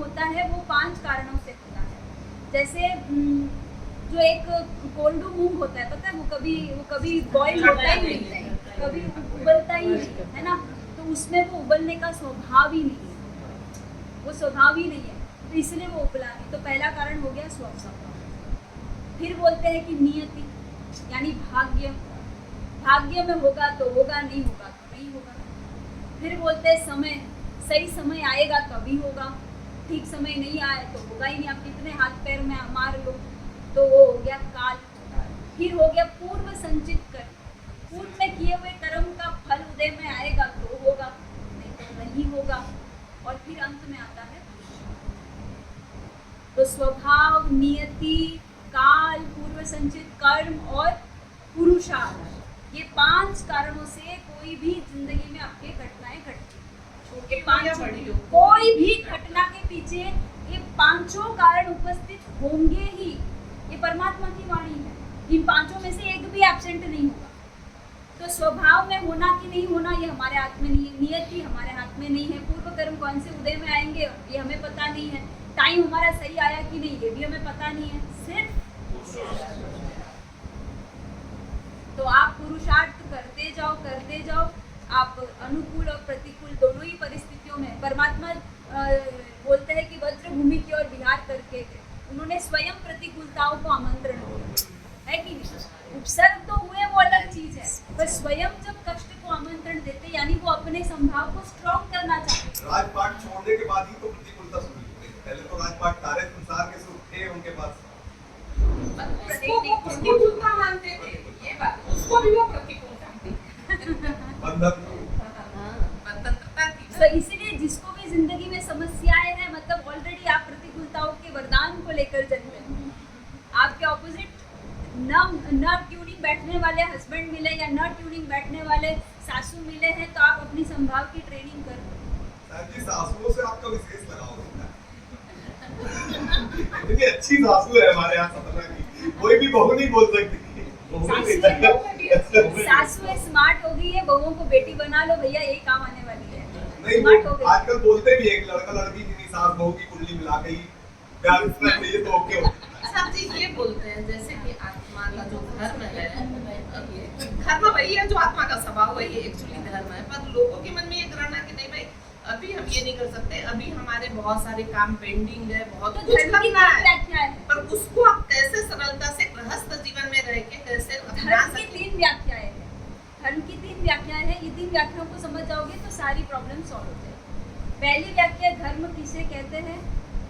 होता है वो 5 कारणों से होता है। जैसे जो एक कोल्डू मूंग होता है, पता है, वो कभी बॉईल होता ही नहीं, कभी उबलता ही नहीं है ना, तो उसमें वो उबलने का स्वभाव ही नहीं है, वो स्वभाव ही नहीं है, तो इसलिए वो उबला नहीं। तो पहला कारण हो गया स्वभाव। फिर बोलते हैं कि नियति यानी भाग्य, भाग्य में होगा तो होगा, नहीं होगा तो नहीं होगा। फिर बोलते हैं समय, सही समय आएगा तभी होगा, ठीक समय नहीं आए तो होगा ही नहीं, आप कितने हाथ पैर में मार लो, तो वो हो गया काल। फिर हो गया पूर्व संचित कर्म, पूर्व में किए हुए कर्म का फल उदय में आएगा तो होगा, नहीं तो नहीं होगा। और फिर अंत में आता है तो स्वभाव, नियति, काल, पूर्व संचित कर्म और पुरुषार्थ, ये 5 कारणों से कोई भी जिंदगी में आपके घटनाएं घटती हैं। कोई भी घटना के पीछे ये 5 कारण उपस्थित होंगे ही, ये परमात्मा की वाणी है। इन 5 में से एक भी एब्सेंट नहीं होगा। तो स्वभाव में होना कि नहीं होना ये हमारे हाथ में नहीं है, नियति हमारे हाथ में नहीं है, पूर्व कर्म कौन से उदय में आएंगे ये हमें पता नहीं है, टाइम हमारा सही आया कि नहीं ये भी हमें पता नहीं है, सिर्फ तो आप पुरुषार्थ करते जाओ, आप अनुकूल और प्रतिकूल दोनों ही परिस्थितियों में, परमात्मा बोलते हैं कि वज्र भूमि की ओर विहार करके उन्होंने स्वयं प्रतिकूलताओं को आमंत्रण दिया है कि उपसर्ग तो हुए वो अलग चीज है, पर स्वयं जब कष्ट को आमंत्रण देते यानी वो अपने संभाव को स्ट्रॉन्ग करना चाहते। राजपाट छोड़ने के बाद ही तो प्रतिकूलता शुरू हुई, पहले तो राजपाट सारे संसार के सुख थे उनके पास, प्रतिकूलता मानते थे, ये बात उसको भी वो प्रतिकूलता थी, बंधनता थी। तो इसीलिए जिसको भी जिंदगी में समस्याएं हैं, मतलब ऑलरेडी आप प्रतिकूलताओं के वरदान को लेकर जन्मे हैं। आपके ऑपोजिट न ट्यूनिंग बैठने वाले हस्बैंड मिले या न ट्यूनिंग बैठने वाले सासू मिले हैं, तो आप अपनी संभाव की ट्रेनिंग करो। जी सासुओं से आपका विशेष लगाव होता है। इतनी अच्छी सासू है हमारे यहाँ सतना की, कोई भी बहू नहीं बोल सकती। सासू स्मार्ट हो गई है, बहुओं को बेटी बना लो भैया, यही काम आने वाली है। नहीं, आजकल बोलते भी एक लड़का लड़की की सास बहू की कुंडली मिला के ही प्यार करना चाहिए तो ओके होता है। सब जी ये बोलते हैं जैसे कि आत्मा का जो धर्म है, धर्म वही है जो आत्मा का स्वभाव है, ये एक्चुअली धर्म है, पर लोगों के मन में ये धारणा कि नहीं भाई अभी हम ये नहीं कर सकते, अभी हमारे बहुत सारे काम पेंडिंग है, बहुत कुछ करना है, पर उसको आप कैसे सरलता से गृहस्थ जीवन में रह के कैसे अपना सकते। धर्म की 3 व्याख्याएं हैं, धर्म की 3 व्याख्याएं हैं, ये 3 व्याख्याओं को समझ जाओगे तो सारी प्रॉब्लम सॉल्व हो जाएगी। पहली व्याख्या धर्म किसे कहते हैं,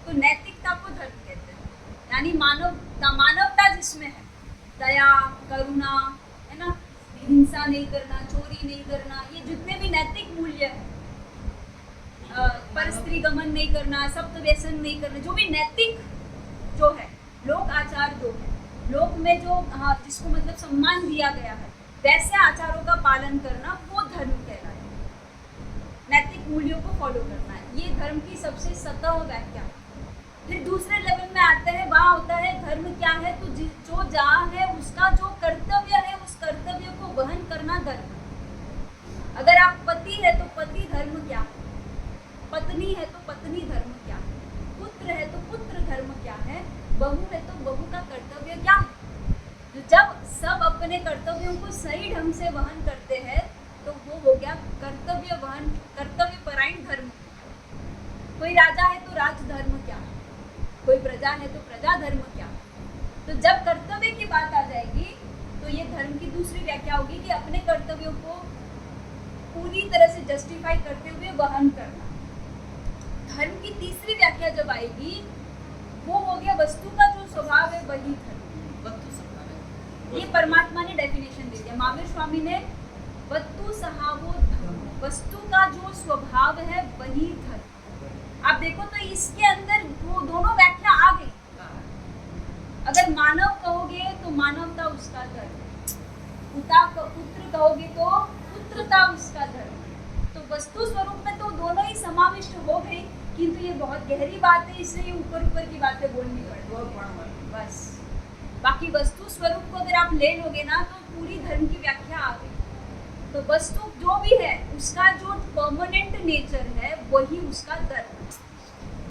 तो नैतिकता को धर्म कहते हैं, यानी मानवता जिसमें है, दया, करुणा, है ना, हिंसा नहीं करना, चोरी नहीं करना, ये जितने भी नैतिक मूल्य है, परस्त्री गमन नहीं करना, सप्त व्यसन नहीं करना, जो भी नैतिक जो है, लोक आचार जो है, लोक में जो जिसको मतलब सम्मान दिया गया है, वैसे आचारों का पालन करना वो धर्म कहलाता है। नैतिक मूल्यों को फॉलो करना है, ये धर्म की सबसे सतह व्याख्या। फिर दूसरे लेवल में आते हैं, वहाँ होता है धर्म क्या है, तो जो जहाँ है उसका जो कर्तव्य है उस कर्तव्य को वहन करना धर्म। अगर आप पति है तो पति धर्म क्या है, पत्नी है तो पत्नी धर्म क्या है, पुत्र है तो पुत्र धर्म क्या है, बहू है तो बहू का कर्तव्य क्या है। जब सब अपने कर्तव्यों को सही ढंग से वहन करते हैं तो वो हो गया कर्तव्य वहन, कर्तव्य परायण धर्म। कोई राजा है तो राज धर्म क्या है, कोई प्रजा है तो प्रजा धर्म क्या है। तो जब कर्तव्य की बात आ जाएगी तो ये धर्म की दूसरी व्याख्या होगी कि अपने कर्तव्यों को पूरी तरह से जस्टिफाई करते हुए वहन करना। धर्म की तीसरी व्याख्या जब आएगी वो हो गया वस्तु का जो स्वभाव है वही धर्म। ये परमात्मा ने डेफिनेशन दे दिया, महावीर स्वामी ने, वस्तु सहावो धर्म, वस्तु का जो स्वभाव है वही धर्म। आप देखो तो इसके अंदर वो दोनों व्याख्या आ गई। अगर मानव कहोगे तो मानवता उसका धर्म, पुत्र कहोगे तो पुत्रता उसका धर्म। तो वस्तु स्वरूप में तो दोनों ही समाविष्ट हो गई, किंतु ये बहुत गहरी बात है, इसलिए ऊपर ऊपर की बातें बोलनी पड़ती बस। बाकी वस्तु स्वरूप को अगर आप ले लोगे ना तो पूरी धर्म की व्याख्या आ गई। तो वस्तु जो भी है उसका जो परमानेंट नेचर है वही उसका धर्म है।